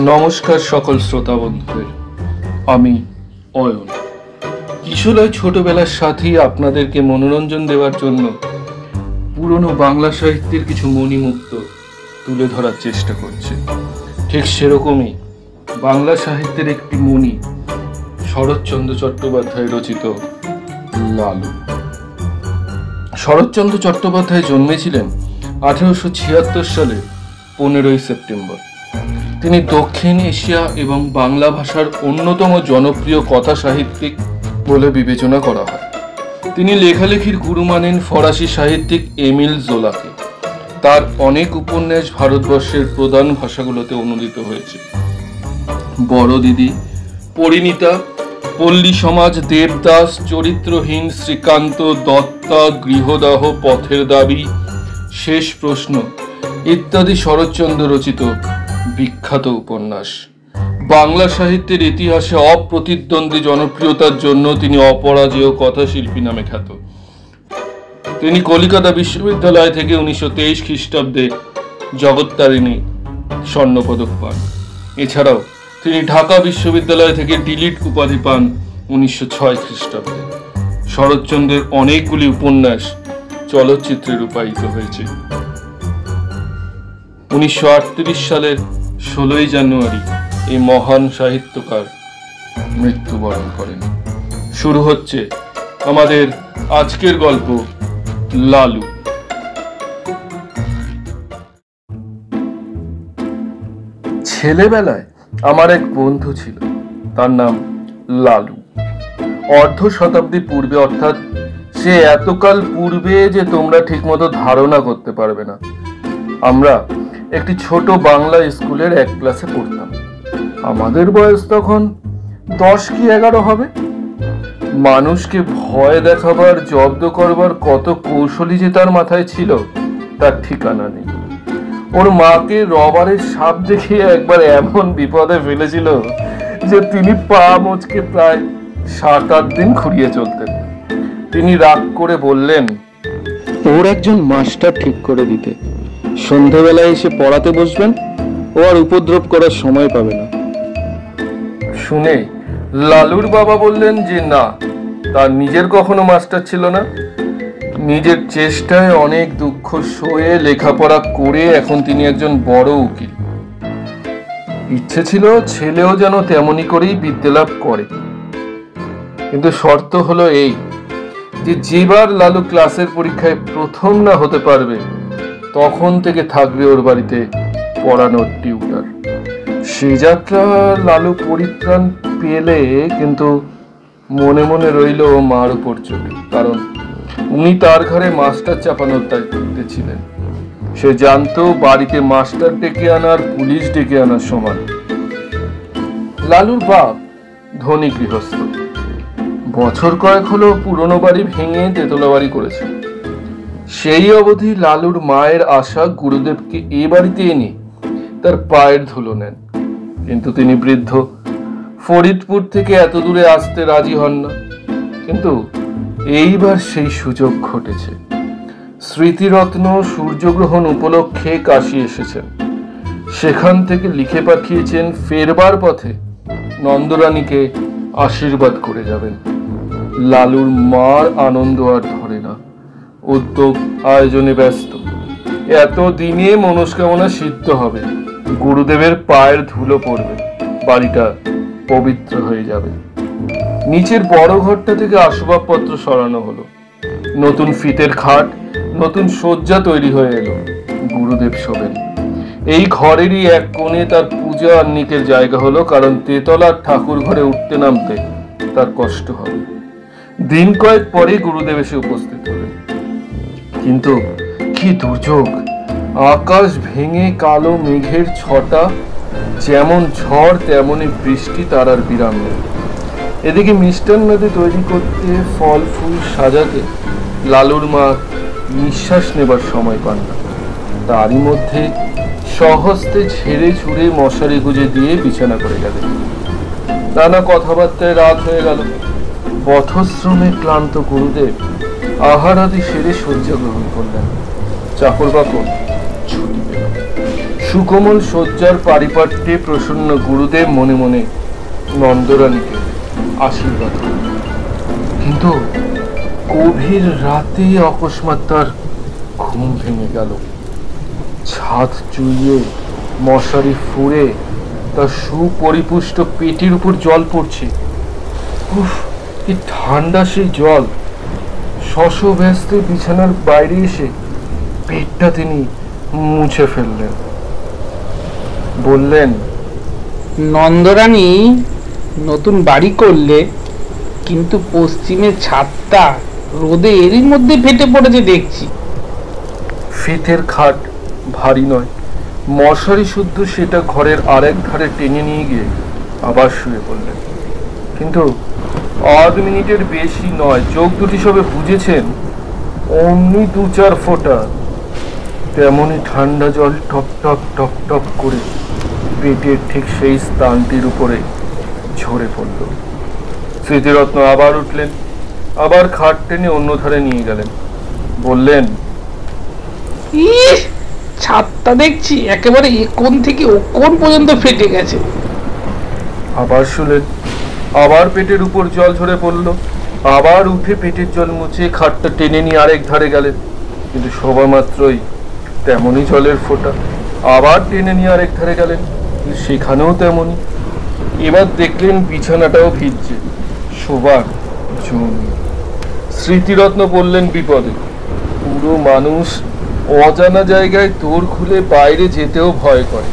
নমস্কার সকল শ্রোতা বন্ধুদের, আমি অয়ন। কিশোরয় ছোটবেলার সাথী আপনাদেরকে মনোরঞ্জন দেওয়ার জন্য পুরনো বাংলা সাহিত্যের কিছু মণিমুক্ত তুলে ধরার চেষ্টা করছে। ঠিক সেরকমই বাংলা সাহিত্যের একটি মণি শরৎচন্দ্র চট্টোপাধ্যায় রচিত লালু। শরৎচন্দ্র চট্টোপাধ্যায় জন্মেছিলেন 1876 সালে 15 সেপ্টেম্বর। তিনি দক্ষিণ এশিয়া এবং বাংলা ভাষার অন্যতম জনপ্রিয় কথা সাহিত্যিক বলে বিবেচনা করা হয়। তিনি লেখালেখির গুরু মানেন ফরাসি সাহিত্যিক এমিল জোলাকে। তার অনেক উপন্যাস ভারতবর্ষের প্রধান ভাষাগুলোতে অনুদিত হয়েছে। বড় দিদি, পরিণীতা, পল্লী সমাজ, দেবদাস, চরিত্রহীন, শ্রীকান্ত, দত্তা, গৃহদাহ, পথের দাবি, শেষ প্রশ্ন ইত্যাদি শরৎচন্দ্র রচিত বিখ্যাত উপন্যাস। বাংলা সাহিত্যের ইতিহাসে অপ্রতিদ্বন্দ্বী জনপ্রিয়তার জন্য তিনি অপরাজেয় কথাশিল্পী নামে খ্যাত। তিনি কলিকাতা বিশ্ববিদ্যালয় থেকে 1923 খ্রিস্টাব্দে জগত্তারিণী স্বর্ণপদক পান। এছাড়াও তিনি ঢাকা বিশ্ববিদ্যালয় থেকে ডিলিট উপাধি পান 1906 খ্রিস্টাব্দে। শরৎচন্দ্রের অনেকগুলি উপন্যাস চলচ্চিত্রে রূপায়িত হয়েছে। 1938 সালের 16 জানুয়ারি এই মহান সাহিত্যকার মৃত্যুবরণ করেন। শুরু হচ্ছে আমাদের আজকের গল্প লালু। ছেলেবেলায় আমার এক বন্ধু ছিল, তার নাম লালু। অর্ধ শতাব্দী পূর্বে, অর্থাৎ সে এতকাল পূর্বে যে তোমরা ঠিকমতো ধারণা করতে পারবে না। আমরা একটি ছোট বাংলা স্কুলের এক ক্লাসে পড়তাম। আমাদের বয়স তখন 10 কি 11 হবে। মানুষকে ভয় দেখাবার, জব্দ করবার কত কৌশলী যে তার মাথায় ছিল তার ঠিকানা নেই। ওর মাকে রবারের সাপ দেখিয়ে একবার এমন বিপদে ফেলেছিল যে তিনি পা মচকে প্রায় 7-8 দিন খুঁড়িয়ে চলতেন। তিনি রাগ করে বললেন, ওর একজন মাস্টার ঠিক করে দিতে, সন্ধ্যাবেলায় এসে পড়াতে বসবেন, ও আর উপদ্রব করার সময় পাবে না। শুনে লালুর বাবা বললেন যে না, তার নিজের কখনো মাস্টার ছিল না। নিজের চেষ্টায় অনেক দুঃখ সয়ে লেখাপড়া করে এখন তিনি একজন বড় উকিল। ইচ্ছে ছিল ছেলেও যেন তেমনি করেই বিদ্যা লাভ করে। কিন্তু শর্ত হলো এই যে যেবার লালু ক্লাসের পরীক্ষায় প্রথম না হতে পারবে তখন থেকে থাকবে ওর বাড়িতে পড়ানোর টিউটার। সে যাত্রা লালু পরিত্রাণ পেলে, কিন্তু মনে মনে রইল মার উপর চোটে, কারণ উনি তার ঘরে মাস্টার চাপানোর দায়িত্বে ছিলেন। সে জানতো বাড়িতে মাস্টার ডেকে আনার পুলিশ ডেকে আনার সমান। লালুর বাপ ধনী গৃহস্থ। বছর কয়েক হলো পুরনো বাড়ি ভেঙে তেতলা বাড়ি করেছে। সেই অবধি লালুর মায়ের আশা গুরুদেবকে এ বাড়িতে এনে তার পায়ের ধুলো নেন, কিন্তু তিনি বৃদ্ধ, ফরিদপুর থেকে এত দূরে আসতে রাজি হন না। কিন্তু এইবার সেই সুযোগ ঘটেছে। স্মৃতিরত্ন সূর্যগ্রহণ উপলক্ষে কাশী এসেছেন। সেখান থেকে লিখে পাঠিয়েছেন ফেরবার পথে নন্দরানীকে আশীর্বাদ করে যাবেন। লালুর মার আনন্দ আর ধরে না। উদ্যোগ আয়োজনে ব্যস্ত। এত দিনে মনস্কামনা সিদ্ধ হবে, গুরুদেবের পায়ের ধুলো পড়বে, বাড়িটা পবিত্র হয়ে যাবে। নিচের বড় ঘরটা থেকে আসবাবপত্র সরানো হলো। নতুন ফিতের খাট, নতুন শয্যা তৈরি হয়ে এলো। গুরুদেব শোবেন। এই ঘরেরই এক কোণে তার পূজা আহ্নিকের জায়গা হলো, কারণ তেতলার ঠাকুর ঘরে উঠতে নামতে তার কষ্ট হবে। দিন কয়েক পরে গুরুদেব এসে উপস্থিত হলেন। কিন্তু কি দুর্যোগ! আকাশ ভেঙে কালো মেঘের ছটা, যেমন ঝড় তেমনি বৃষ্টি, তার আর বিরাম নেই। এদিকে মিষ্টান্নাদি তৈরি করতে, ফল ফুল সাজাতে লালুর মা নিঃশ্বাস নেবার সময় পান না। তারই মধ্যে স্বহস্তে ঝেড়ে ঝুড়ে মশারি গুঁজে দিয়ে বিছানা করে গেলেন। নানা কথাবার্তায় রাত হয়ে গেল। পথশ্রমে ক্লান্ত গুরুদেব আহারাদি সেরে শয্যা গ্রহণ করলেন। চাকর বাকর ছুটি পেল। সুকোমল শয্যার পারিপাট্যে প্রসন্ন গুরুদেব মনে মনে নন্দরানীকে আশীর্বাদ করলেন। কিন্তু গভীর রাতে অকস্মাৎ তার ঘুম ভেঙে গেল। ছাদ চুইয়ে মশারি ফুঁড়ে তার সুপরিপুষ্ট পেটের উপর জল পড়ছে। উফ, কি ঠান্ডা সেই জল! শশব্যস্তে বিছানার বাইরে এসে পেটটা তিনি মুছে ফেললেন। বললেন, নন্দরানী নতুন বাড়ি করলে, কিন্তু পশ্চিমের ছাদটা রোদে এরই মধ্যে ফেটে পড়েছে দেখছি। ফিতের খাট ভারী নয়, মশারি শুদ্ধ সেটা ঘরের আরেক ধারে টেনে নিয়ে গিয়ে আবার শুয়ে পড়লেন। কিন্তু আধ মিনিটের বেশি নয়, চোখ দুটি সবে বুঝেছেন, অমনি 2-4 ফোঁটা তেমনি ঠান্ডা জল টপ টপ টপ টপ করে পেটের ঠিক সেই স্থানটির উপরে ঝরে পড়ল। স্মৃতিরত্ন আবার উঠলেন, আবার খাট টেনে অন্য ধারে নিয়ে গেলেন। বললেন, ছাদটা দেখছি একেবারে কোণ থেকে ও কোণ পর্যন্ত ফেটে গেছে। আবার শুলেন, আবার পেটের উপর জল ঝরে পড়ল। আবার উঠে পেটের জল মুছে খাটটা টেনে নিয়ে আরেক ধারে গেলেন, কিন্তু শোভা মাত্রই তেমনই জলের ফোঁটা। আবার টেনে নিয়ে আরেক ধারে গেলেন, সেখানেও তেমনই। এবার দেখলেন বিছানাটাও ভিজছে, শোবার জমি। স্মৃতিরত্ন বললেন বিপদে। পুরো মানুষ অজানা জায়গায় দোর খুলে বাইরে যেতেও ভয় করে,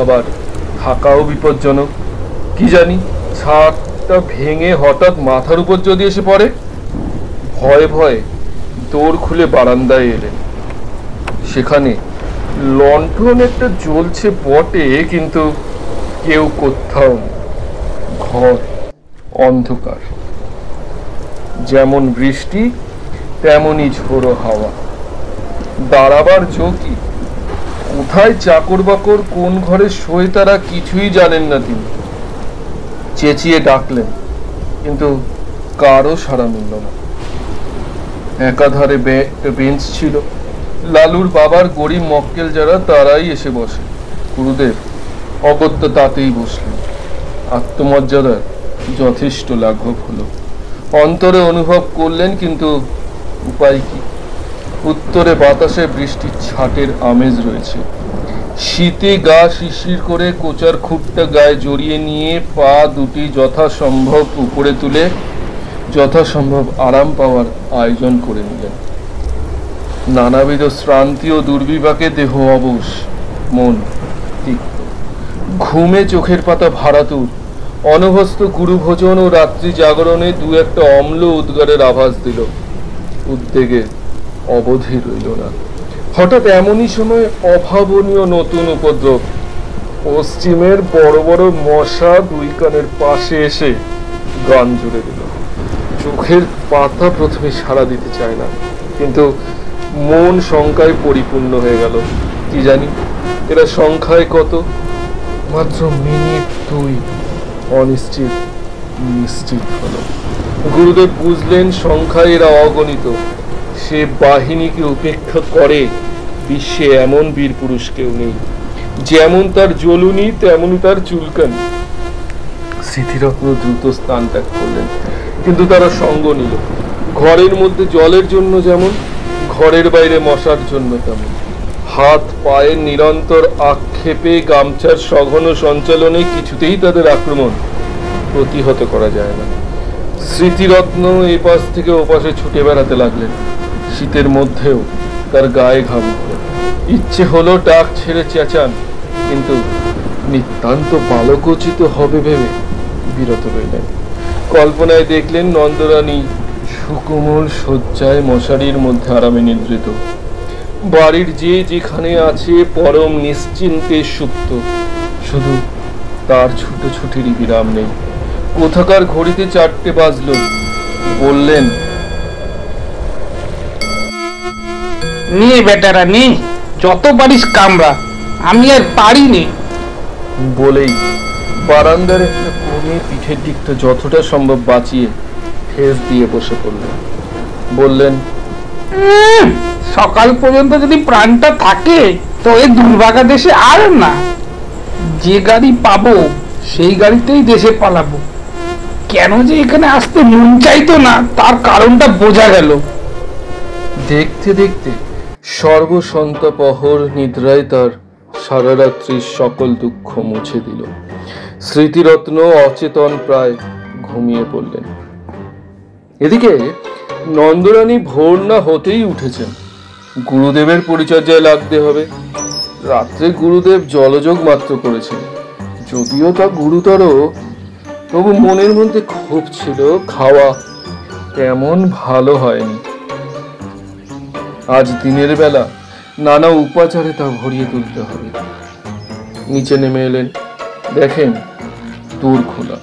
আবার থাকাও বিপজ্জনক। কি জানি ছাদটা ভেঙে হঠাৎ মাথার উপর যদি এসে পড়ে। ভয়ে ভয়ে দোর খুলে বারান্দায় এলেন। সেখানে লণ্ঠন একটা জ্বলছে বটে, কিন্তু কেউ কোথাও নেই। ঘর অন্ধকার, যেমন বৃষ্টি তেমনই ঝোড়ো হাওয়া। দাঁড়াবার চৌকি কোথায়, চাকর বাকর কোন ঘরে শোয় তারা কিছুই জানেন না। তিনি চেঁচিয়ে ডাকলেন, কিন্তু কারো সাড়া মিলল না। একাধারে বেঞ্চ ছিল, লালুর বাবার গরিব মক্কেল যারা তারাই এসে বসে। গুরুদেব অগত্যা তাতেই বসলেন। আত্মমর্যাদার যথেষ্ট লাঘব হলো। অন্তরে অনুভব করলেন, কিন্তু উপায় কি? উত্তরে বাতাসে বৃষ্টির ছাটের আমেজ রয়েছে। শীতে গা শিরশির করে কোচার খুঁটটা গায়ে জড়িয়ে নিয়ে পা দুটি যথাসম্ভব উপরে তুলে যথাসম্ভব আরাম পাওয়ার আয়োজন করে নিলেন। নানাবিধ শ্রান্তি ও দুর্বিপাকে দেহ অবশ, মন তিক্ত। ঘুমে চোখের পাতা ভারাতুর। অনভ্যস্ত গুরুভোজন ও রাত্রি জাগরণে দু একটা অম্ল উদ্গারের আভাস দিল। উদ্বেগে অবধি রইল না। হঠাৎ এমনই সময় অভাবনীয় নতুন উপদ্রব। পশ্চিমের বড় বড় মশা দুই কানের পাশে এসে গান জুড়ে দিল। চোখের পাতা প্রথমে সাড়া দিতে চায় না, কিন্তু মন শঙ্কায় পরিপূর্ণ হয়ে গেল। কি জানি এরা সংখ্যায় কত? মাত্র মিনিট 2 অনিশ্চিত নিশ্চিত হলো। গুরুদেব বুঝলেন সংখ্যায় এরা অগণিত। সে বাহিনীকে উপেক্ষা করে বিশ্বে এমন বীর পুরুষ কেউ নেই। যেমন তার জ্বলুনি তেমনই তার চুলকানি। স্মৃতিরত্ন দ্রুত স্থান ত্যাগ করলেন, কিন্তু তারা সঙ্গ নিল। ঘরের মধ্যে জলের জন্য যেমন, ঘরের বাইরে মশার জন্য তেমন। হাত পায়ের নিরন্তর আক্ষেপে, গামছার সঘন সঞ্চালনে কিছুতেই তাদের আক্রমণ প্রতিহত করা যায় না। স্মৃতিরত্ন এপাশ থেকে ওপাশে ছুটে বেড়াতে লাগলেন। শীতের মধ্যেও তার গায়ে ঘাম। ইচ্ছে হলো ডাক ছেড়ে চেঁচান, কিন্তু নিতান্ত বালকোচিত হবে ভেবে বিরত রইলেন। কল্পনায় দেখলেন নন্দরানী সুকোমল শয্যায় মশারির মধ্যে আরামে নিদ্রিত। বাড়ির যে যেখানে আছে পরম নিশ্চিন্তে সুপ্ত। শুধু তার ছুটোছুটিরই বিরাম নেই। কোথাকার ঘড়িতে 4টে বাজল। বললেন, নে বেটারা নে, যত পারিস কামড়া, আমি আর পারিনি। বলেই বারান্দার একটা কোণে পিঠের দিকটা যতটা সম্ভব বাঁচিয়ে ঠেস দিয়ে বসে পড়লেন। বললেন, সকাল পর্যন্ত যদি প্রাণটা থাকে তো এই দুর্ভাগা দেশে আর না। যে গাড়ি পাবো সেই গাড়িতেই দেশে পালাবো। কেন যে এখানে আসতে মন চাইতো না তার কারণটা বোঝা গেল। দেখতে দেখতে সর্বসন্তপহর নিদ্রায় তার সারা রাত্রির সকল দুঃখ মুছে দিল। স্মৃতিরত্ন অচেতন প্রায় ঘুমিয়ে পড়লেন। এদিকে নন্দরানী ভোর না হতেই উঠেছেন। গুরুদেবের পরিচর্যায় লাগতে হবে। রাত্রে গুরুদেব জলযোগ মাত্র করেছেন, যদিও তা গুরুতর, তবু মনের মধ্যে ক্ষোভ ছিল, খাওয়া তেমন ভালো হয়নি। আজ দিনের বেলা নানা উপাচারে তা ভরিয়ে তুলতে হবে। নিচে নেমে এলেন, দেখেন দূর খোলা।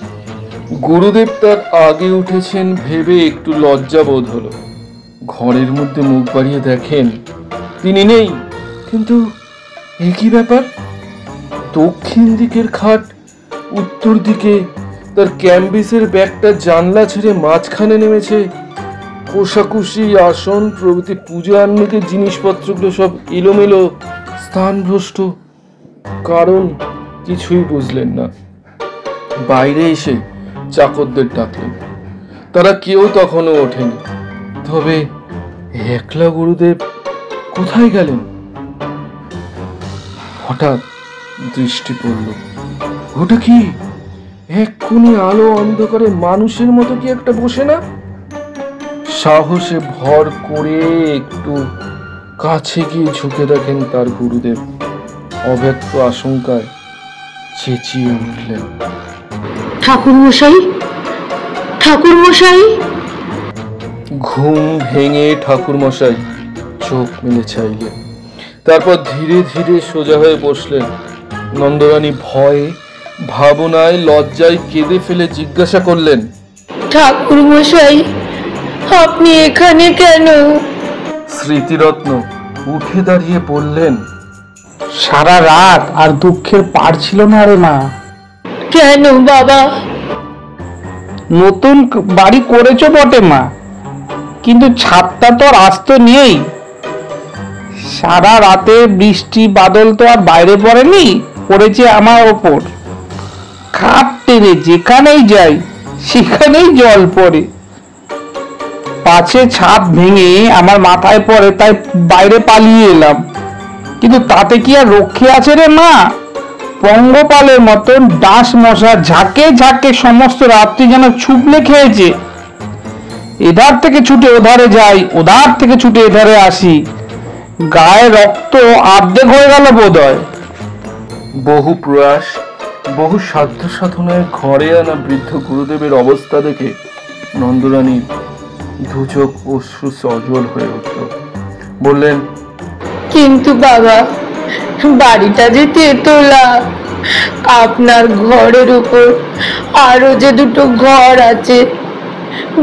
গুরুদেব তার আগে উঠেছেন ভেবে একটু লজ্জা বোধ হলো। ঘরের মধ্যে মুখ বাড়িয়ে দেখেন তিনি নেই। কিন্তু একই ব্যাপার, দক্ষিণ দিকের খাট, উত্তর দিকে তার ক্যাম্বিসের ব্যাগটা জানলা ছেড়ে মাঝখানে নেমেছে। কোষাকুষি, আসন প্রভৃতি পূজা আহ্নিকের জিনিসপত্রগুলো সব এলোমেলো, স্থানভ্রষ্ট। কারণ কিছুই বুঝলেন না। বাইরে এসে চাকরদের ডাকলেন, তারা কেউ তখনও ওঠেনি। তবে একলা গুরুদেব কোথায় গেলেন? হঠাৎ দৃষ্টি পড়ল, ওটা কি এক্ষুনি আলো অন্ধকারে মানুষের মতো কি একটা বসে না? সাহসে ভর করে একটু কাছে গিয়ে ঝুঁকে দেখেন তার গুরুদেব অব্যক্ত আশঙ্কায় চেঁচিয়ে উঠলেন, ঠাকুর মশাই, ঠাকুর মশাই! ঘুম ভেঙে ঠাকুর মশাই চোখ মেলে চাইলেন। তারপর ধীরে ধীরে সোজা হয়ে বসলেন। নন্দরানী ভয়ে, ভাবনায়, লজ্জায় কেঁদে ফেলে জিজ্ঞাসা করলেন, ঠাকুর মশাই, আপনি এখানে কেন? স্মৃতিরত্ন উঠে দাঁড়িয়ে বললেন, সারা রাত আর দুঃখের পার ছিল না রে মা। কেন বাবা? নতুন বাড়ি করেছো বটে মা, কিন্তু ছাদটা তো আর আস্ত নেই। সারা রাতে বৃষ্টি বাদল তো আর বাইরে পড়েনি, পড়েছে আমার ওপর। খাট টেনে যেখানেই যাই সেখানেই জল পড়ে। পাছে ছাদ ভেঙে আমার মাথায় পড়ে, তাই বাইরে পালিয়ে এলাম। কিন্তু তাতে কি আর রক্ষে আছে রে মা? পঙ্গপালের মতন ডাঁশ মশা ঝাঁকে ঝাঁকে সমস্ত রাত্রি যেন ছুপলে খেয়েছে। এধার থেকে ছুটে ওধারে যাই, ওধার থেকে ছুটে এধারে আসি। গায়ে রক্ত আর্ধেক হয়ে গেল বোধ হয়। বহু প্রয়াস, বহু সাধ্য সাধনায় ঘরে আনা বৃদ্ধ গুরুদেবের অবস্থা দেখে নন্দরানীর দুচোখ অশ্রু সজল হয়ে উঠল। বললেন, কিন্তু বাবা, বাড়িটা যে তেতলা, আপনার ঘরের উপর আরো যে দুটো ঘর আছে,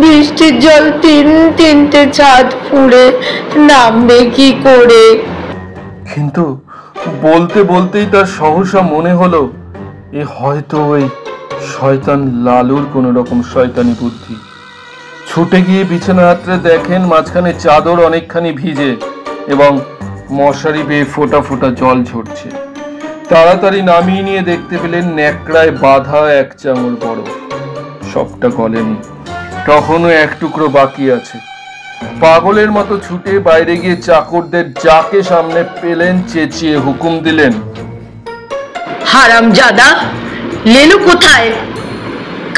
বৃষ্টির জল তিনটে ছাদ ফুঁড়ে নামবে কি করে? কিন্তু বলতে বলতেই তার সহসা মনে হলো এ হয়তো ওই শয়তান লালুর কোনো রকম শয়তানি বুদ্ধি। ছুটে গিয়ে বিছানা হাতড়ে দেখেন মাঝখানে চাদর অনেকখানি ভিজে এবং মশারি বেয়ে ফোঁটা ফোঁটা জল ঝরছে। তাড়াতাড়ি নামিয়ে নিয়ে দেখতে পেলেন ন্যাকড়ায় বাঁধা এক চাঙড় বরফ। সবটা গলেনি, তখনও এক টুকরো বাকি আছে। পাগলের মতো ছুটে বাইরে গিয়ে চাকরদের যাকে সামনে পেলেন চেঁচিয়ে হুকুম দিলেন, হারামজাদা, লেলু কোথায়?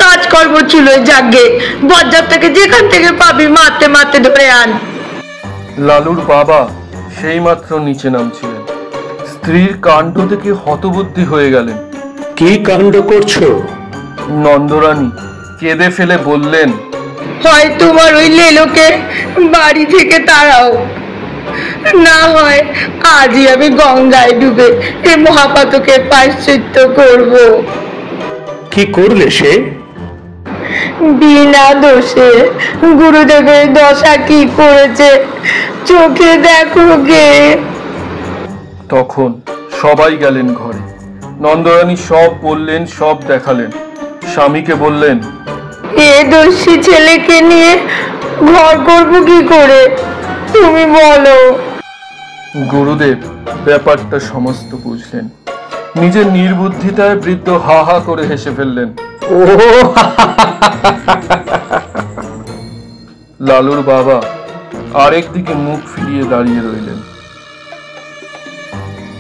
কাজকর্ম চুলোয় জাগে, বজ্জাতটাকে যেখান থেকে পাবি মারতে মারতে ধরে আন। লালুর বাবা সেই মাত্র নিচে নামছিলেন। স্ত্রীর কাণ্ড থেকে হতবুদ্ধি হয়ে গেলেন। কি কাণ্ড করছো? নন্দরানী কেঁদে ফেলে বললেন, হয় তোমার ওই লেলোকে বাড়ি থেকে তাড়াও, না হয় আজই আমি গঙ্গায় ডুবে এই মহাপাতকের প্রায়শ্চিত্ত করব। কি করলে সে? বিনা দোষে গুরুদেবের দশা কি করেছে চোখে দেখো গে। তখন সবাই গেলেন ঘরে। নন্দরানী সব বললেন, সব দেখালেন। স্বামীকে বললেন, এ দোষী ছেলেকে নিয়ে ঘর করবো কি করে? তুমি বলো। গুরুদেব ব্যাপারটা সমস্ত বুঝলেন। নিজের নির্বুদ্ধিতায় বৃদ্ধ হা হা করে হেসে ফেললেন। ও লালুর বাবা আরেক দিকে মুখ ফিরিয়ে দাঁড়িয়ে রইলেন।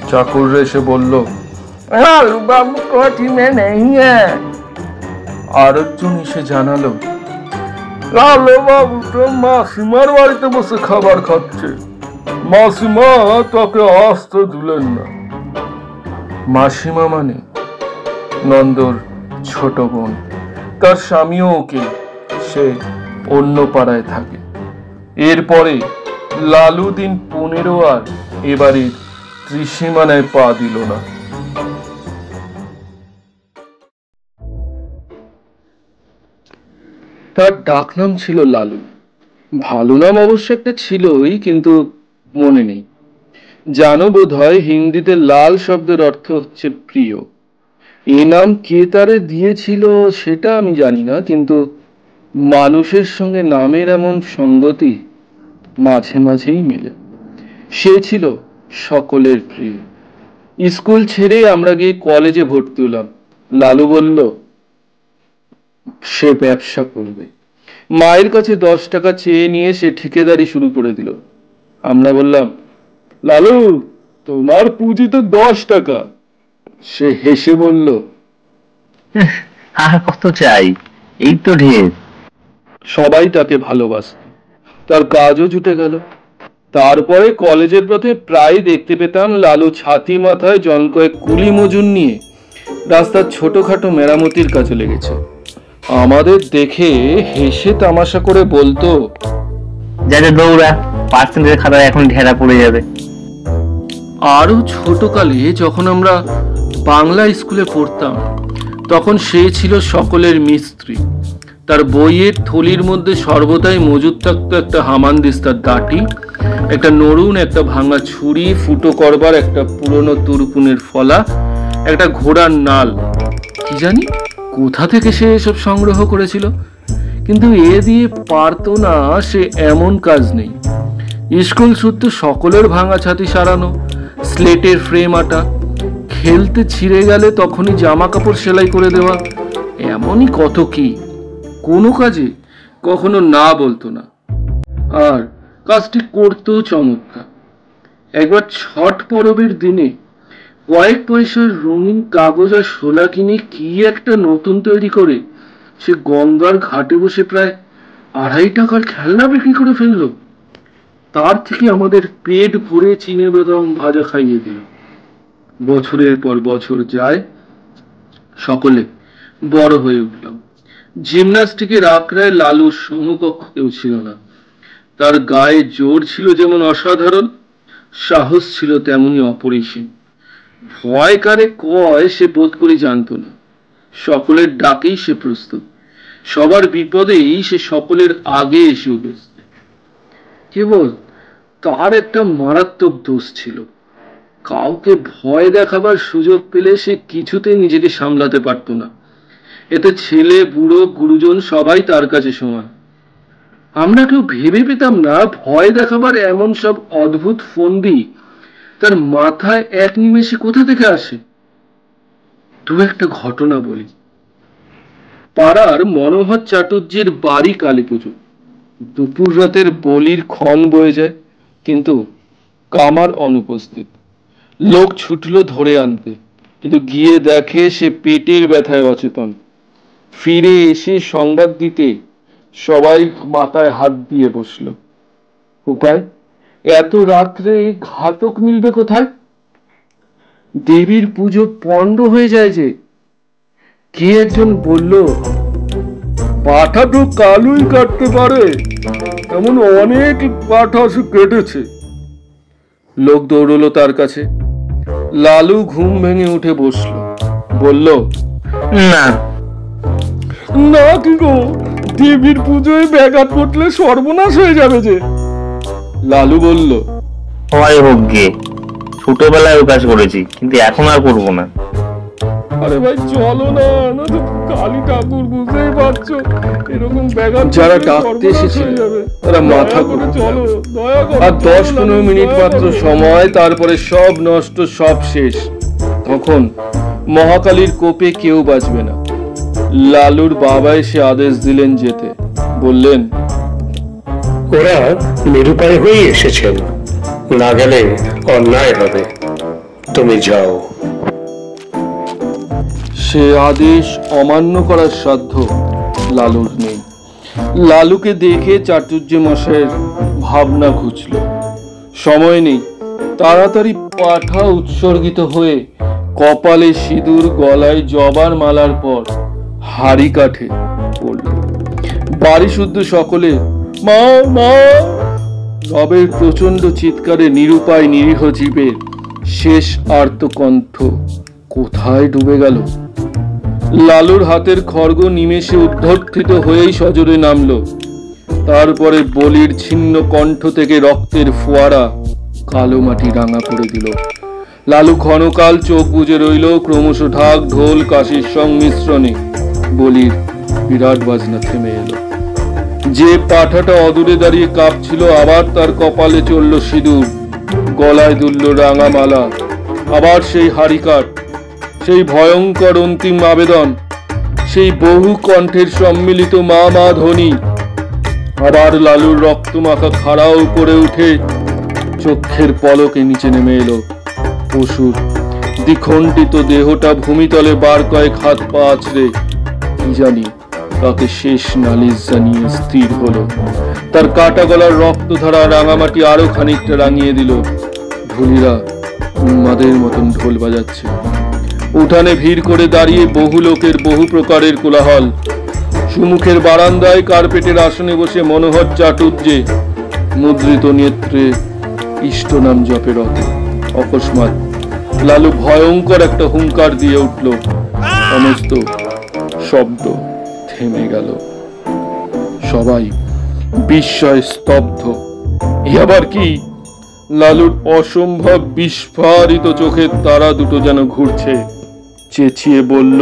চাকররা এসে বলল, লালু বাবু কঠিনে নেই। আরেকজন এসে জানালো, লালু বাবু তো মাসিমার বাড়িতে বসে খাবার খাচ্ছে, মাসিমা তাকে আসতে দিলেন না। মাসিমা মানে নন্দর ছোট বোন, তার স্বামীও ওকে, সে অন্য পাড়ায় থাকে। এরপরে লালু দিন 15 আর এবারে ত্রিসীমানায় পা দিল না। তার ডাকনাম ছিল লালু। ভালো নাম অবশ্য একটা ছিলই, কিন্তু মনে নেই। জানো বোধ হয় হিন্দিতে লাল শব্দের অর্থ হচ্ছে প্রিয়। এ নাম কে তারে দিয়েছিল সেটা আমি জানি না, কিন্তু মানুষের সঙ্গে নামের এমন সঙ্গতি মাঝে মাঝেই মেলে। সে ছিল সকলের প্রিয়। স্কুল ছেড়ে আমরা গিয়ে কলেজে ভর্তি হলাম। লালু বলল সে ব্যবসা করবে। মায়ের কাছে 10 টাকা চেয়ে নিয়ে সে ঠিকাদারি শুরু করে দিল। আমরা বললাম, লালু তোমার পুঁজি তো 10 টাকা। সে হেসে বলল, আর কত চাই, এই তো ঢের। সবাই তাকে ভালোবাসে। তার কাজও জুটে গেল। তারপরে কলেজের পথে প্রায় দেখতে পেতাম লালু ছাতি মাথায় জন কয়েক কুলি মজুর নিয়ে রাস্তার ছোটখাটো মেরামতির কাজে লেগেছে। আমাদের দেখে হেসে তামাশা করে বলতো, যাতে দৌড়া, পার্সেন্টের খাতায় এখন ঢেরা পড়ে যাবে। আরো ছোটকালে যখন আমরা বাংলা স্কুলে পড়তাম, তখন সে ছিল সকলের মিস্ত্রি। তার বইয়ের থলির মধ্যে সর্বদাই মজুদ থাকতো একটা হামানদিস্তার দাঁটি, একটা নড়ুন, একটা ভাঙা ছুরি, ফুটো করবার একটা পুরনো তুরপুনের ফলা, একটা ঘোড়ার নাল। কি জানি কোথা থেকে সে এসব সংগ্রহ করেছিল, কিন্তু এ দিয়ে পারতো না সে এমন কাজ নেই। স্কুল সূত্রে সকলের ভাঙা ছাতি সারানো, স্লেটের ফ্রেম আটা, খেলতে ছিঁড়ে গেলে তখনই জামা কাপড় সেলাই করে দেওয়া, এমনই কত কি। কোনো কাজে কখনো না বলতো না, আর কাজটি করতেও চমৎকার। একবার ছট পরবের দিনে কয়েক পয়সার রঙিন কাগজ আর শোলা কিনে কি একটা নতুন তৈরি করে সে গঙ্গার ঘাটে বসে প্রায় 2.5 টাকার খেলনা বিক্রি করে ফেললো। তার থেকে আমাদের পেট ভরে চিনে বাদাম ভাজা খাইয়ে দিল। বছরের পর বছর যায়, সকলে বড় হয়ে উঠলাম। জিমন্যাস্টিকের আখড়ায় লালুর সমকক্ষ কেউ ছিল না। তার গায়ে জোর ছিল যেমন অসাধারণ, সাহস ছিল তেমনি অপরিসীম। ভয় কারে কয় সে বোধ করি জানতো না। সকলের ডাকেই সে প্রস্তুত, সবার বিপদেই সে সকলের আগে এসে উপস্থিত। কেবল তার একটা মারাত্মক দোষ ছিল, কাউকে ভয় দেখাবার সুযোগ পেলে সে কিছুতেই নিজেকে সামলাতে পারত না। এতে ছেলে বুড়ো গুরুজন সবাই তার কাছে সমান। আমরা কেউ ভেবে পেতাম না ভয় দেখাবার এমন সব অদ্ভুত ফন্দি তার মাথায় এক নিমেষে কোথা থেকে আসে। দু একটা ঘটনা বলি। পাড়ার মনোহর চাটুর্যের বাড়ি কালী পুজো। দুপুর রাতের বলির ক্ষণ বয়ে যায়, কিন্তু কামার অনুপস্থিত। লোক ছুটলো ধরে আনতে, কিন্তু গিয়ে দেখে সে পেটের ব্যথায় অচেতন। ফিরে এসে সংবাদ দিতে সবাই মাথায় হাত দিয়ে বসলো। উপায়, এত রাত্রে ঘাতক মিলবে কোথায়? দেবীর পুজো পণ্ড হয়ে যায় যে। কে একজন বলল, পাঠা তো কালুই কাটতে পারে, এমন অনেক পাঠা সে কেটেছে। লোক দৌড়লো তার কাছে। লালু ঘুম ভেঙে উঠে বসলো, বলল, না না কি গো, দেবীর পুজোয় ব্যাঘাত ঘটলে সর্বনাশ হয়ে যাবে যে। লালু বলল, হয় হোক গে, ছোটবেলায় ও কাজ করেছি, কিন্তু এখন আর করবো না। আরে ভাই চলো না, না তো কালী ঠাকুর বুঝতেই পারছো এরকম ব্যাঘাত যারা ডাকতে এসেছিল তারা মাথা করে চলো, দয়া করো। আর 10-15 মিনিট মাত্র সময়, তারপরে সব নষ্ট, সব শেষ। তখন মহাকালীর কোপে কেউ বাঁচবে না। লালুর বাবা এসে আদেশ দিলেন যেতে, বললেন ওরা নিরুপায় হয়ে এসেছেন, না গেলে অন্যায় হবে, তুমি যাও। সে আদেশ অমান্য করার সাধ্য লালুর নেই। লালুকে দেখে চাটুর্যে মশাইয়ের ভাবনা ঘুচল। সময় নেই, তাড়াতাড়ি পাঠা উৎসর্গিত হয়ে কপালে সিঁদুর, গলায় জবার মালার পর হাড়ি কাঠে পড়ল। বাড়ি শুদ্ধ সকলে মা মা। রবের প্রচন্ড চিৎকারে নিরুপায় নিরীহ জীবের শেষ আর্তকণ্ঠ কোথায় ডুবে গেল। লালুর হাতের খড়গ নিমেষে উদ্ধর্থিত হয়েই সজোরে নামলো। তারপরে বলির ছিন্ন কণ্ঠ থেকে রক্তের ফোয়ারা কালো মাটি রাঙা করে দিল। লালু ক্ষণকাল চোখ বুজে রইল। ক্রমশ ঢাক, ঢোল, কাশির সংমিশ্রণে বলির বিরাট বাজনা থেমে এলো। যে পাঠাটা অদূরে দাঁড়িয়ে কাঁপছিল, আবার তার কপালে চলল সিঁদুর, গলায় দুলল রাঙা মালা। আবার সেই হাড়িকাঠ, সেই ভয়ঙ্কর অন্তিম আবেদন, সেই বহু কণ্ঠের সম্মিলিত মা মা ধ্বনি। আবার লালুর রক্তমাখা খাড়াও করে উঠে চক্ষের পলকে নিচে নেমে এলো। পশুর দ্বিখণ্ডিত দেহটা ভূমিতলে বার কয়েক হাত পা আছড়ে কি জানি তাকে শেষ নালিশ জানিয়ে স্থির হলো। তার কাটা গলার রক্তধারা রাঙামাটি আরো খানিকটা রাঙিয়ে দিল। ঢুলিরা উন্মাদের মতন ঢোল বাজাচ্ছে। উঠানে ভিড় করে দাঁড়িয়ে বহু লোকের বহু প্রকারের কোলাহল। সুমুখের বারান্দায় কার্পেটের আসনে বসে মনোহর চাটুর্যে মুদ্রিত নেত্রে ইষ্ট নাম জপে রত। অকস্মাৎ লালু ভয়ঙ্কর একটা হুঙ্কার দিয়ে উঠল। সমস্ত শব্দ থেমে গেল। সবাই বিস্ময়ে স্তব্ধ। এ আবার কি? লালুর অসম্ভব বিস্ফারিত চোখের তারা দুটো যেন ঘুরছে। চেঁচিয়ে বলল,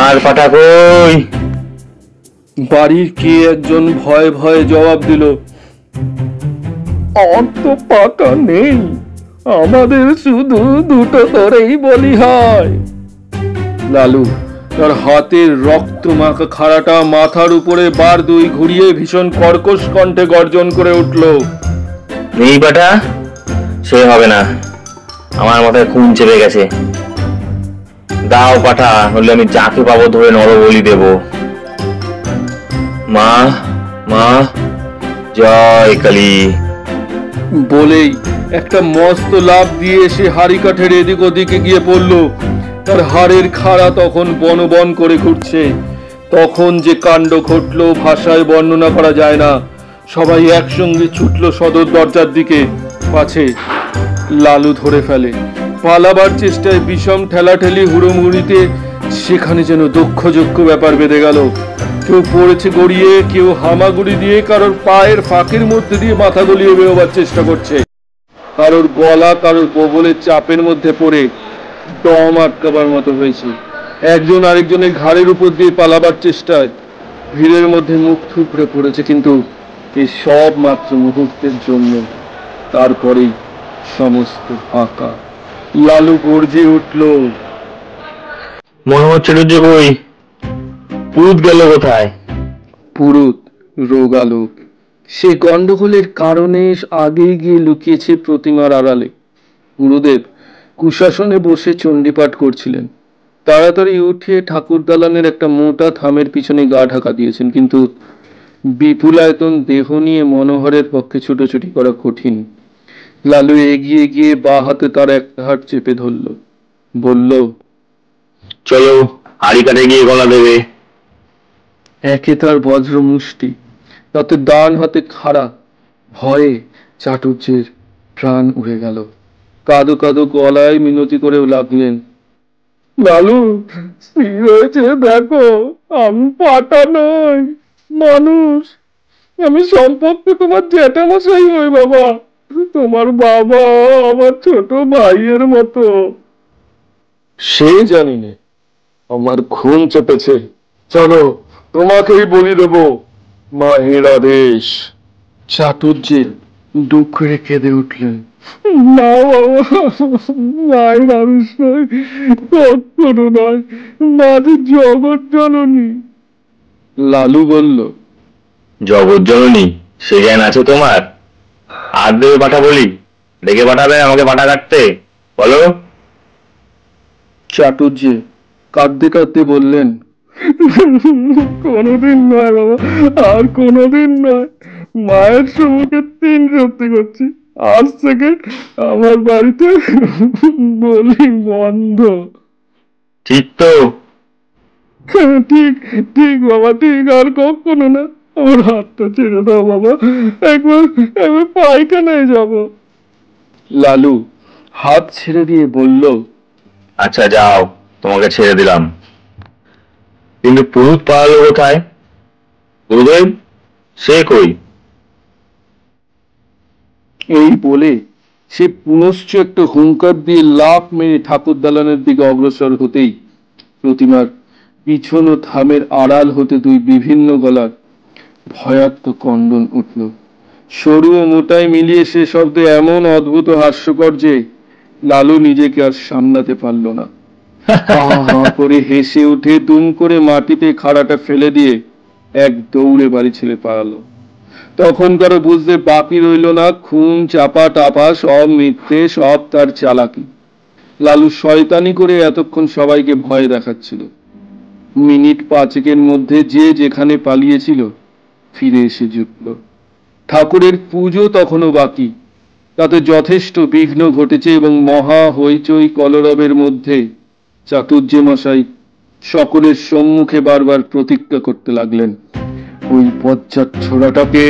আর পাঠা কই? বাড়ির কে একজন ভয়ে ভয়ে জবাব দিল, আর তো পাটা নেই, আমাদের শুধু দুটো করেই বলি হয়। লালু তার হাতের রক্ত মাখা খাড়াটা মাথার উপরে বার দুই ঘুরিয়ে ভীষণ কর্কশ কণ্ঠে গর্জন করে উঠল, নেই পাঠা, সে হবে না, আমার মাথায় খুন চেপে গেছে। দাও পাঠা, নইলে আমি যাকে পাবো ধরে নরবলি দেব। মা মা, জয় কালী। বলেই একটা মস্ত লাফ দিয়ে এসে হাড়ি কাঠের এদিক ওদিকে গিয়ে পড়ল। তার হাড়ের খাড়া তখন বনবন করে ঘুরছে। তখন যে কাণ্ড ঘটলো ভাষায় বর্ণনা করা যায় না। সবাই একসঙ্গে ছুটলো সদর দরজার দিকে, পাছে লালু ধরে ফেলে। পালাবার চেষ্টায় বিষম ঠেলাঠেলি হুড়োমুড়িতে সেখানে যেন দক্ষযজ্ঞ ব্যাপার বেঁধে গেল। কেউ পড়েছে গড়িয়ে, কেউ হামাগুড়ি দিয়ে কারোর পায়ের ফাঁকের মধ্যে দিয়ে মাথা গলিয়ে বেরোবার চেষ্টা করছে। কারোর গলা, কারোর কবলের চাপের মধ্যে পড়ে দম আটকাবার মতো হয়েছে। একজন আরেকজনের ঘাড়ের উপর দিয়ে পালাবার চেষ্টায় ভিড়ের মধ্যে মুখ থুবড়ে পড়েছে, কিন্তু এই সব মাত্র মুহূর্তের জন্য। তারপরেই সমস্ত ফাঁকা। লালু গর্জে উঠল, মনোহর চাটুর্য কই? পুরুত গেল কোথায়? পুরুত রোগালো। সে গন্ডগোলের কারণে আগেই গিয়ে লুকিয়েছে প্রতিমার আড়ালে। গুরুদেব কুশাসনে বসে চণ্ডীপাঠ করছিলেন। তাড়াতাড়ি উঠে ঠাকুর দালানের একটা মোটা থামের পিছনে গা ঢাকা দিয়েছেন, কিন্তু বিপুলায়তন দেহ নিয়ে মনোহরের পক্ষে ছুটোছুটি করা কঠিন। লালু এগিয়ে গিয়ে বা হাতে তার একটা হাত চেপে ধরল, বলল, চলো, হাড়ি কাঠে গিয়ে গলা দেবে। একে তার বজ্র মুষ্টি, তাতে ডান হাতে খাড়া। ভয়ে চাটুর্যের প্রাণ উড়ে গেল। কাদো কাদো গলায় মিনতি করেও লাগলেন, লালু স্থির হয়েছে দেখো, আমি পাটা নই, মানুষ। আমি সম্পর্কে তোমার জ্যাঠামশাই হই বাবা। তোমার বাবা আমার ছোট ভাইয়ের মতো। সে জানি নে, আমার খুন চেপেছে। চলো, তোমাকেই বলি দেব, মায়ের আদেশ। চাটুর্যে দুঃখ করে কেঁদে উঠলেন। না বাবা, মায়ের আদেশ নয়, কখনো নয়, মা যে জগৎ জননী। লালু বলল, জগৎ জননী সে জ্ঞান আছে তোমার? আর দেবে পাঠা বলি, ডেকে পাঠাবে আমাকে পাঠা কাটতে, বলো। চাটুর্যে কাঁদতে কাঁদতে বললেন, কোনোদিন নয় বাবা, আর কোনোদিন নয়। মায়ের সম্মুখে 3 সত্যি করছি, আজ থেকে আমার বাড়িতে বলি বন্ধ। ঠিক তো? ঠিক, ঠিক বাবা, ঠিক, আর কখনো না। আমার হাতটা ছেড়ে দাও বাবা, একবার একবার পায়খানায় যাব। লালু হাত ছেড়ে দিয়ে বলল, আচ্ছা যাও, তোমাকে ছেড়ে দিলাম, কিন্তু পুরুত পালালো কোথায়? গুরুদেব সে কই? এই বলে সে পুনশ্চ একটা হুঙ্কার দিয়ে লাফ মেরে ঠাকুর দালানের দিকে অগ্রসর হতেই প্রতিমার পিছন ও থামের আড়াল হতে 2 বিভিন্ন গলার ভয়াত্মক কন্দন উঠল। সরু ও মোটাই মিলিয়ে সে শব্দে এমন অদ্ভুত হাস্যকর যে লালু নিজেকে আর সামলাতে পারল না। হা হা করে হেসে উঠে দুম করে মাটিতে খাড়াটা ফেলে দিয়ে এক দৌড়ে বাড়ি ছেড়ে পালালো। তখন কারো বুঝতে বাকি রইল না, খুন চাপা টাপা সব মিথ্যে, সব তার চালাকি। লালু শয়তানি করে এতক্ষণ সবাইকে ভয় দেখাচ্ছিল। মিনিট 5 মধ্যে যে যেখানে পালিয়েছিল ফিরে এসে জুটল। ঠাকুরের পুজো তখনও বাকি, তাতে যথেষ্ট বিঘ্ন ঘটেছে এবং মহা হইচই কলরবের মধ্যে চাটুর্যে মশাই সকলের সম্মুখে বারবার প্রতিজ্ঞা করতে লাগলেন, ওই বজ্জাত ছোড়াটাকে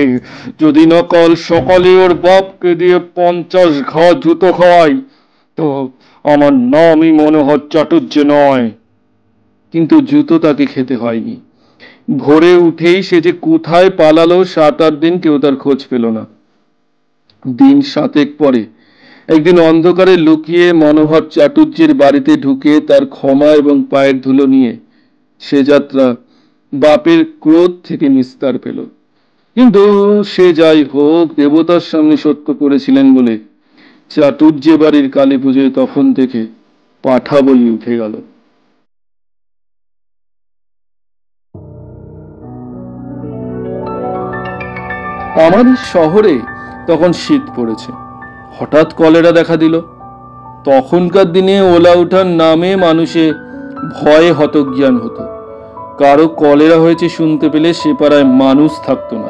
যদি নকল সকালে ওর বাপকে দিয়ে 50 ঘা জুতো খাওয়াই, তো আমার নামই মনোহর চাটুর্যে নয়। কিন্তু জুতো তাকে খেতে হয়নি। ভোরে উঠেই সে যে কোথায় পালালো 7-8 দিন কেউ তার খোঁজ পেল না। দিন 7 পরে একদিন অন্ধকারে লুকিয়ে মনোহর চাটুর্যের বাড়িতে ঢুকে তার ক্ষমা এবং পায়ের ধুলো নিয়ে সে যাত্রা বাপের ক্রোধ থেকে নিস্তার পেল। কিন্তু সে যাই হোক, দেবতার সামনে সত্য করেছিলেন বলে চাটুর্যে বাড়ির কালী পুজোয় তখন থেকে পাঠা বলি উঠে গেল। আমাদের শহরে তখন শীত পড়েছে, হঠাৎ কলেরা দেখা দিল। তখনকার দিনে ওলা উঠার নামে মানুষে ভয়ে হতজ্ঞান হতো। কারো কলেরা হয়েছে শুনতে পেলে সে পাড়ায় মানুষ থাকতো না।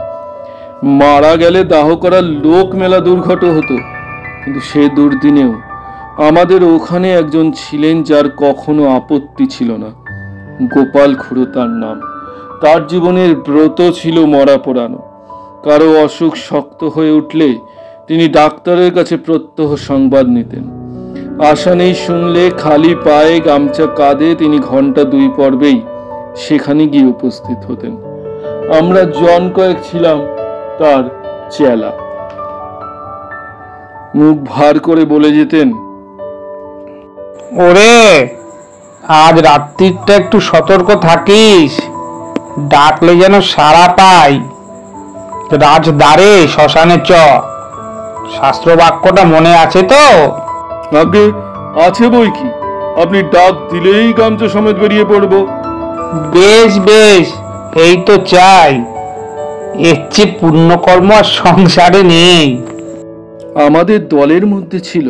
মারা গেলে দাহ করার লোক মেলা দুর্ঘট হতো। কিন্তু সে দুর্দিনেও আমাদের ওখানে একজন ছিলেন যার কখনো আপত্তি ছিল না। গোপাল খুড়ো তার নাম। তার জীবনের ব্রত ছিল মরা পোড়ানো। কারো অসুখ শক্ত হয়ে উঠলে তিনি ডাক্তারের কাছে প্রত্যহ সংবাদ নিতেন। আশা নেই শুনলে খালি পায়ে গামছা কাঁধে তিনি ঘন্টা 2 পর্বেই সেখানে গিয়ে উপস্থিত হতেন। আমরা জন কয়েক ছিলাম তার চেলা। মুখ ভার করে বলে যেতেন, ওরে আজ রাত্রিটা একটু সতর্ক থাকিস, ডাকলে যেন সাড়া পাই। রাজদ্বারে শ্মশানে চ, শাস্ত্র বাক্যটা মনে আছে তো? আগে আছে বই কি, আপনি ডাক দিলেই গামছা সমেত বেরিয়ে পড়বো। বেশ বেশ, এই তো চাই। এর চেয়ে পুণ্যকর্ম আর সংসারে নেই। আমাদের দলের মধ্যে ছিল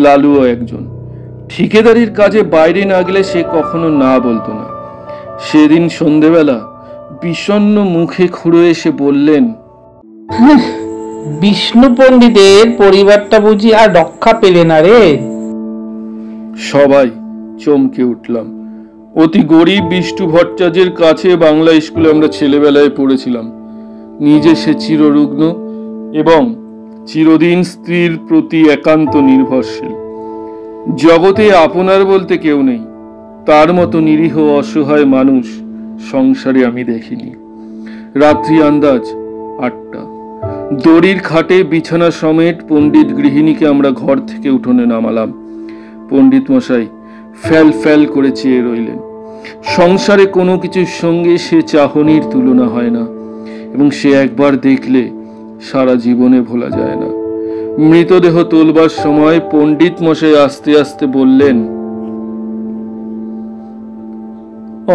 লালুও একজন। ঠিকাদারির কাজে বাইরে না গেলে সে কখনো না বলতো না। সেদিন সন্ধেবেলা বিষণ্ণ মুখে খুঁড়ো এসে বললেন, বিষ্ণু পণ্ডিতের পরিবারটা বুঝি আর রক্ষা পেলে না রে? সবাই চমকে উঠলাম। অতি গরিব বিষ্ণু ভট্টাচার্যের কাছে বাংলা স্কুলে আমরা ছেলেবেলায় পড়েছিলাম। নিজে সে চিররুগ্ন এবং চিরদিন স্ত্রীর প্রতি একান্ত নির্ভরশীল। জগতে আপনার বলতে কেউ নেই। তার মতো নিরীহ অসহায় মানুষ সংসারে আমি দেখিনি। রাত্রি আন্দাজ 8টা। দড়ির খাটে বিছানা সমেত পণ্ডিত গৃহিণীকে আমরা ঘর থেকে উঠোনে নামালাম। পণ্ডিত মশাই ফ্যাল ফ্যাল করে চেয়ে রইলেন। সংসারে কোনো কিছুর সঙ্গে সে চাহনির তুলনা হয় না, এবং সে একবার দেখলে সারা জীবনে ভোলা যায় না। মৃতদেহ তোলবার সময় পণ্ডিত মশাই আস্তে আস্তে বললেন,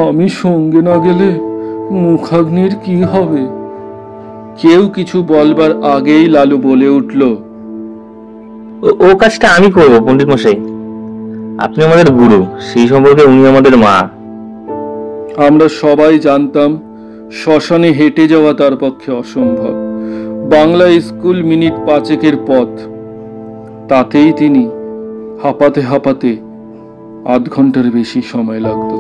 আমি সঙ্গে না গেলে মুখাগ্নির কি হবে? কেউ কিছু বলবার আগেই লালু বলে উঠল, ও কাজটা আমি করবো পণ্ডিত মশাই। আপনি আমাদের গুরু, সেই সম্পর্কে উনি আমাদের মা। আমরা সবাই জানতাম শ্মশানে হেঁটে যাওয়া তার পক্ষে অসম্ভব। বাংলা স্কুল মিনিট 5 পথ, তাতেই তিনি হাঁপাতে হাঁপাতে আধ ঘন্টার বেশি সময় লাগত।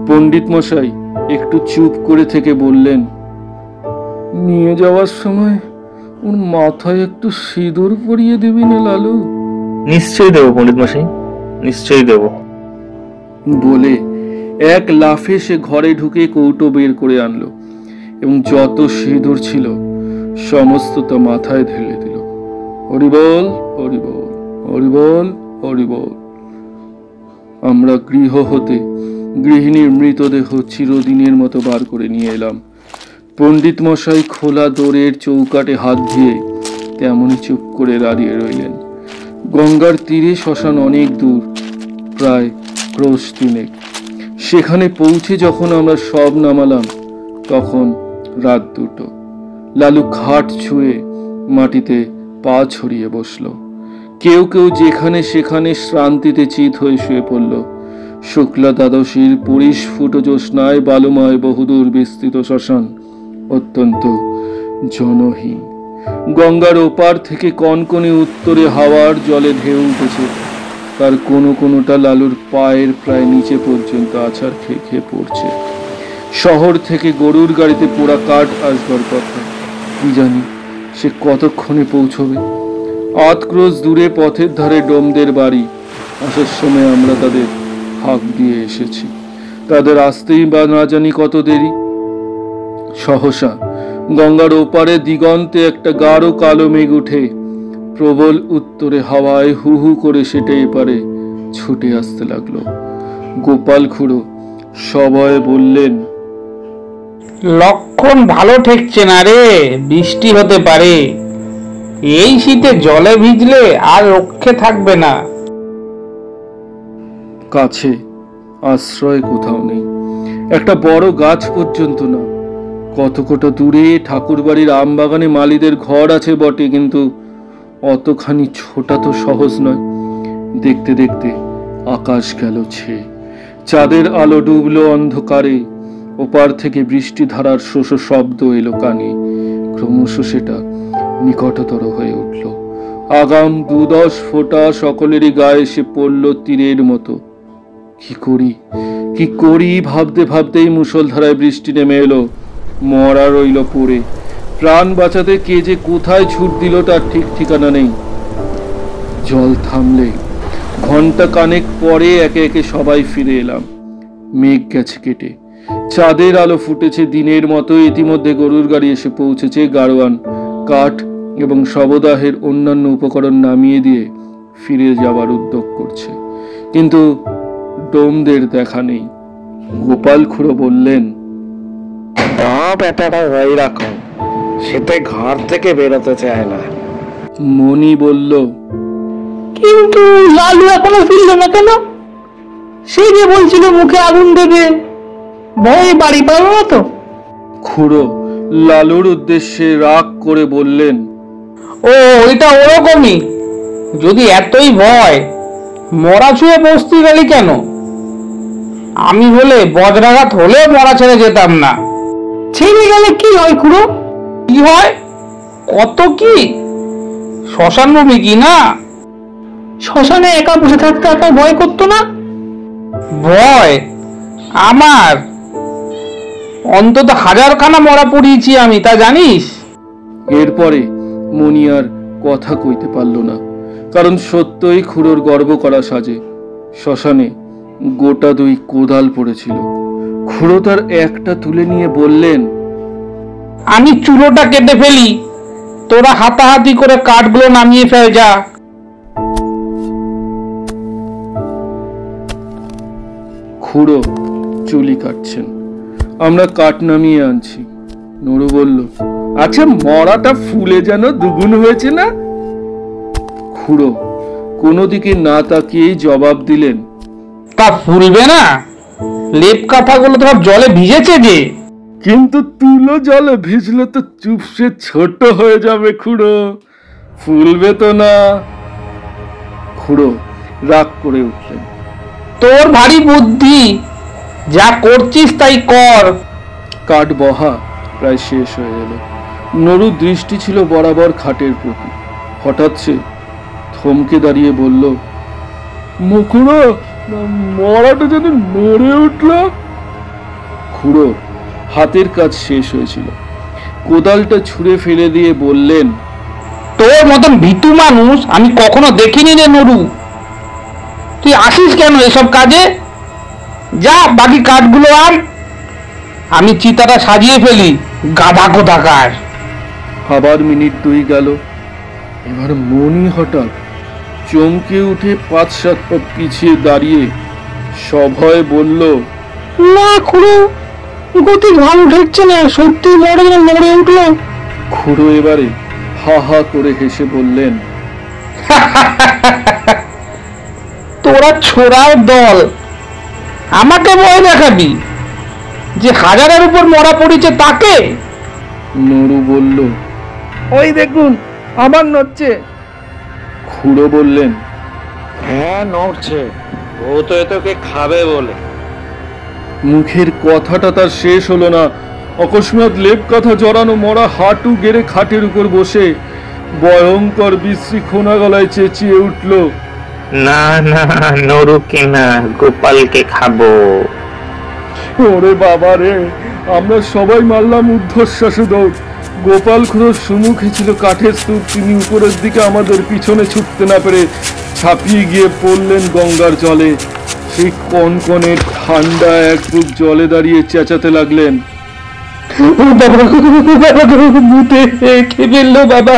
পণ্ডিত মশাই একটু চুপ করে থেকে বললেন, নিয়ে যাওয়ার সময় ওর মাথায় একটু সিঁদুর পরিয়ে দিবি না লালু? নিশ্চয়ই দেবো পণ্ডিত মশাই, নিশ্চয়ই দেবো। বলে এক লাফে সে ঘরে ঢুকে কৌটো বের করে আনলো এবং যত সিঁদুর ছিল সমস্ত তা মাথায় ঢেলে দিল। হরিবল হরিবল হরিবল হরিবল। আমরা গৃহ হতে গৃহিণীর মৃতদেহ চিরদিনের মতো বার করে নিয়ে এলাম। পণ্ডিত মশাই খোলা দোরের চৌকাটে হাত দিয়ে তেমনই চুপ করে দাঁড়িয়ে রইলেন। গঙ্গার তীরে শ্মশান অনেক দূর, প্রায় ক্রোশ 3। সেখানে পৌঁছে যখন আমরা সব নামালাম তখন রাত 2। লালু খাট ছুঁয়ে মাটিতে পা ছড়িয়ে বসল। কেউ কেউ যেখানে সেখানে শ্রান্তিতে চিত হয়ে শুয়ে পড়ল। শুক্লা দ্বাদশীর পরিস্ফুট জ্যোৎস্নায় বালুময় বহুদূর বিস্তৃত শ্মশান অত্যন্ত জনহীন। গঙ্গার ওপার থেকে কনকনে উত্তরে হাওয়ার জলে ঢেউ উঠেছে। তার কোনো কোনোটা লালুর পায়ের প্রায় নিচে পর্যন্ত আছাড় খেয়ে খেয়ে পড়ছে। শহর থেকে গরুর গাড়িতে পোড়া কাঠ আসবার কথা, কি জানি সে কতক্ষণে পৌঁছবে। 8 ক্রোশ দূরে পথের ধারে ডোমদের বাড়ি। আসার সময় আমরা তাদের হাঁক দিয়ে এসেছি, তাদের আসতেই বা না জানি কত দেরি। সহসা গঙ্গার ওপারে দিগন্তে একটা গাঢ় কালো মেঘ উঠে প্রবল উত্তরে হাওয়ায় হু হু করে সেটে এপারে ছুটে আসতে লাগলো। গোপাল খুড়ো সবাই বললেন, লক্ষণ ভালো ঠেকছে না রে, বৃষ্টি হতে পারে। এই শীতে জলে ভিজলে আর রক্ষে থাকবে না। কাছে আশ্রয় কোথাও নেই, একটা বড় গাছ পর্যন্ত না। কত দূরে ঠাকুর বাড়ির আম বাগানে মালিদের ঘর আছে বটে, কিন্তু অতখানি ছোটা তো সহজ নয়। দেখতে দেখতে আকাশ গেল ছেয়ে, চাঁদের আলো ডুবলো অন্ধকারে। ওপার থেকে বৃষ্টি ধারার শোষ শব্দ এলো কানে। ক্রমশ সেটা নিকটতর হয়ে উঠল। আগাম 2-10 ফোঁটা সকলেরই গায়ে এসে পড়ল তীরের মতো। কি করি ভাবতে ভাবতেই মুষলধারায় বৃষ্টি নেমে এলো। মরা রইল পড়ে। প্রাণ বাঁচাতে কে যে কোথায় ছুট দিল তার ঠিক ঠিকানা নেই। জল থামলে ঘন্টা কানেক পরে একে একে সবাই ফিরে এলাম। মেঘ গেছে কেটে, চাঁদের আলো ফুটেছে দিনের মতো। ইতিমধ্যে গরুর গাড়ি এসে পৌঁছেছে। গাড়োয়ান কাঠ এবং শবদাহের অন্যান্য উপকরণ নামিয়ে দিয়ে ফিরে যাওয়ার উদ্যোগ করছে, কিন্তু ডোমদের দেখা নেই। গোপাল খুড়ো বললেন, ব্যাটাটা ওই রকম, সেটা ঘর থেকে বেরোতে চায় না। মণি বলল, কিন্তু লালু এখনো ফিরল না কেন? সেই যে বলছিল মুখে আগুন দেবে, ভয়ে বাড়ি পাবো না তো? খুড়ো লালুর উদ্দেশ্যে রাগ করে বললেন, ও ওইটা ওরকমই। যদি এতই ভয়, মরা ছুঁয়ে বসতে গেলি কেন? আমি হলে বজ্রাঘাত হলেও মরা ছেড়ে যেতাম না। ছেড়ে গেলে কি হয় খুড়ো? কি হয়? কত কি! শ্মশান ভূমি কি না? শ্মশানে একা বসে থাকতে আপনার ভয় করতো না? ভয় আমার? অন্তত 1000খানা মরা পড়িয়েছি আমি, তা জানিস? এরপরে মণি আর কথা কইতে পারল না, কারণ সত্যই খুড়োর গর্ব করা সাজে। শ্মশানে গোটা 2 কোদাল পড়েছিল। খুড়ো তার একটা তুলে নিয়ে বললেন, আমি চুলোটা কেটে ফেলি, তোরা হাতাহাতি করে কাঠগুলো নামিয়ে ফেল যা। খুড়ো চুলি কাটছেন, আমরা কাঠ নামিয়ে আনছি। নুরু বলল, আচ্ছা মরাটা ফুলে যেন দুগুণ হয়েছে না? খুড়ো কোনো দিকে না তাকিয়েই জবাব দিলেন, তা ফুলবে না? লেপ কাঁথাগুলো তো সব জলে ভিজেছে যে। কিন্তু তুলো জলে ভিজলে তো চুপসে ছোট হয়ে যাবে খুড়ো, ফুলবে তো না। খুড়ো রাগ করে উঠলেন, তোর ভারী বুদ্ধি, যা করছিস তাই কর। কাঠ বহা প্রায় শেষ হয়ে এলো। নরুর দৃষ্টি ছিল বরাবর খাটের প্রতি। হঠাৎ সে থমকে দাঁড়িয়ে বলল, মুখুড়ো, মরাটা যেন নড়ে উঠল। খুড়ো হাতের কাজ শেষ হয়েছিল, কোদালটা ছুঁড়ে ফেলে দিয়ে বললেন, তোর মতন ভীতু মানুষ আমি কখনো দেখিনি রে নরু। তুই আসিস কেন এসব কাজে? যা বাকি কাঠগুলো আন, আমি চিতাটা সাজিয়ে ফেলি, গাধা কোথাকার। আবার মিনিট 2 গেল। এবার মনি হঠাৎ চমকে উঠে 5-7 পা পিছিয়ে দাঁড়িয়ে সভয়ে বলল, না খুড়ো, গতি ভালো ঠেকছে না, সত্যি মরে যেন নড়ে উঠলো। খুড়ো এবারে হা হা করে হেসে বললেন, তোরা ছোড়ার দল, আমাকে ভয় দেখাবি যে হাজারের উপর মরা পড়েছে তাকে? নরু বলল, ওই দেখুন আবার নড়ছে। খুড়ো বললেন, হ্যাঁ নড়ছে, ও তো এতকে খাবে বলে। মুখের কথাটা তার শেষ হলো না, অকস্মাৎ লেপ কথা জড়ানো মরা হাঁটু গেড়ে খাটের উপর বসে ভয়ঙ্কর বিশ্রী খোনা গলায় চেঁচিয়ে উঠল, না না, নরুকে না, গোপালকে খাবো। ওরে বাবা রে, আমরা সবাই মারলাম ঊর্ধ্বশ্বাসে দৌড়। গোপাল খুড়োর সম্মুখে ছিল কাঠের স্তূপ, তিনি উপরের দিকে আমাদের পিছনে ছুটতে না পেরে ছাপিয়ে গিয়ে পড়লেন গঙ্গার জলে। সেই কনকনে ঠান্ডা এক বুক জলে দাঁড়িয়ে চেঁচাতে লাগলেন, ভূতে খেয়ে ফেললো বাবা,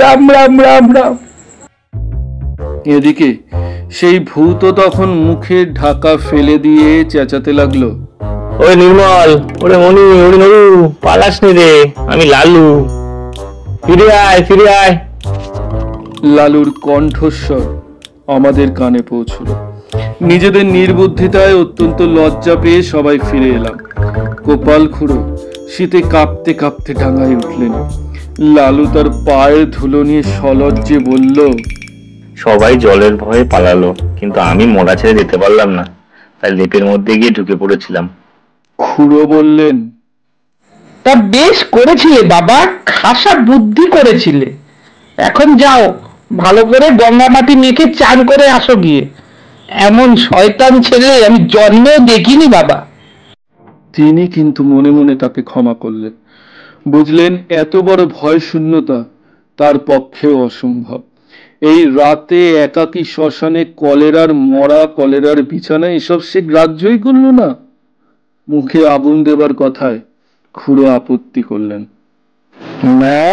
রাম রাম রাম রাম। এদিকে সেই ভূত তখন মুখে ঢাকা ফেলে দিয়ে চেঁচাতে লাগলো, ওরে নির্মল, ওরে মনি, ওরে নরু, পালাস নি রে, আমি লালু, ফিরে আয় ফিরে আয়। লালুর কণ্ঠস্বর আমাদের কানে পৌঁছল। নিজেদের নির্বুদ্ধিতায় অত্যন্ত লজ্জা পেয়ে সবাই ফিরে এলাম। গোপাল খুড়ো শীতে কাঁপতে কাঁপতে ডাঙায় উঠলেন। লালু তার পায়ের ধুলো নিয়ে সলজ্জে বলল, সবাই জলের ভয়ে পালালো, কিন্তু আমি মরা ছেড়ে যেতে পারলাম না, তাই লেপের মধ্যে গিয়ে ঢুকে পড়েছিলাম। খুড়ো বললেন, তা বেশ করেছিলে বাবা, খাসা বুদ্ধি করেছিলে। এখন যাও, ভালো করে গঙ্গা মাটি মেখে চান করে আসো গিয়ে। এমন শয়তান ছেলে আমি জন্মেও দেখিনি বাবা। তিনি কিন্তু মনে মনে তাকে ক্ষমা করলেন। বুঝলেন এত বড় ভয় শূন্যতা তার পক্ষেও অসম্ভব। এই রাতে একাকী শ্মশানে কলেরার মরা, কলেরার বিছানা, এসব সে গ্রাহ্যই করল না। মুখে আগুন দেবার কথায় খুড়ো আপত্তি করলেন, না,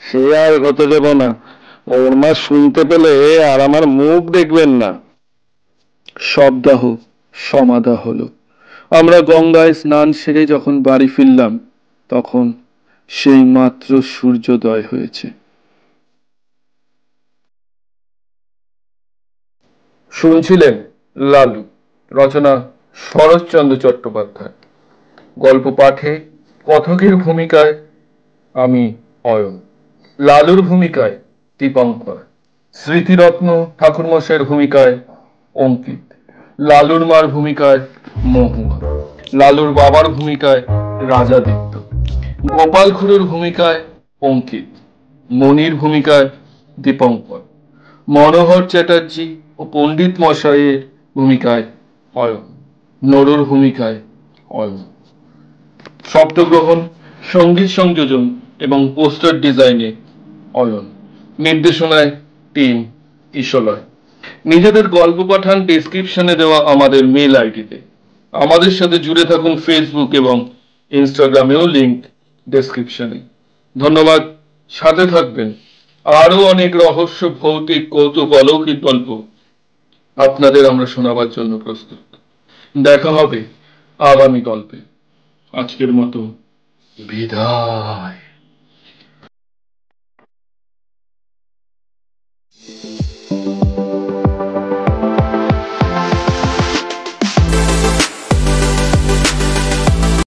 সে আর হতে দেব না। ওর মা শুনতে পেলে আর আমার মুখ দেখবেন না। শবদাহ সমাধা হলো। আমরা গঙ্গায় স্নান সেরে যখন বাড়ি ফিরলাম, তখন সেই মাত্র সূর্যোদয় হয়েছে। শুনছিলেন লালু, রচনা শরৎচন্দ্র চট্টোপাধ্যায়। গল্প পাঠে কথকের ভূমিকায় আমি অয়ন, লালুর ভূমিকায় দীপঙ্কর, স্মৃতিরত্ন ঠাকুরমশাইয়ের ভূমিকায় অঙ্কিত, লালুর মার ভূমিকায় মহুয়া, লালুর বাবার ভূমিকায় রাজাদিত্য, গোপাল খুড়োর ভূমিকায় অঙ্কিত, মনির ভূমিকায় দীপঙ্কর, মনোহর চ্যাটার্জি ও পণ্ডিত মশাইয়ের ভূমিকায় অয়ন, নরুর ভূমিকায় অয়ন। শব্দগ্রহণ, সঙ্গীত সংযোজন এবং পোস্টার ডিজাইনে অয়ন। নির্দেশনায় টিম ইশলয়। নিজেদের গল্প পাঠান ডেসক্রিপশনে দেওয়া আমাদের মেল আইডিতে। আমাদের সাথে জুড়ে থাকুন ফেসবুক এবং ইনস্টাগ্রামেও, লিংক ডেসক্রিপশনে। ধন্যবাদ, সাথে থাকবেন। আরো অনেক রহস্য, ভৌতিক, কৌতুক, অলৌকিক গল্প আপনাদের আমরা শোনাবার জন্য প্রস্তুত। দেখা হবে আগামী গল্পে। আজকের মতো বিদায়।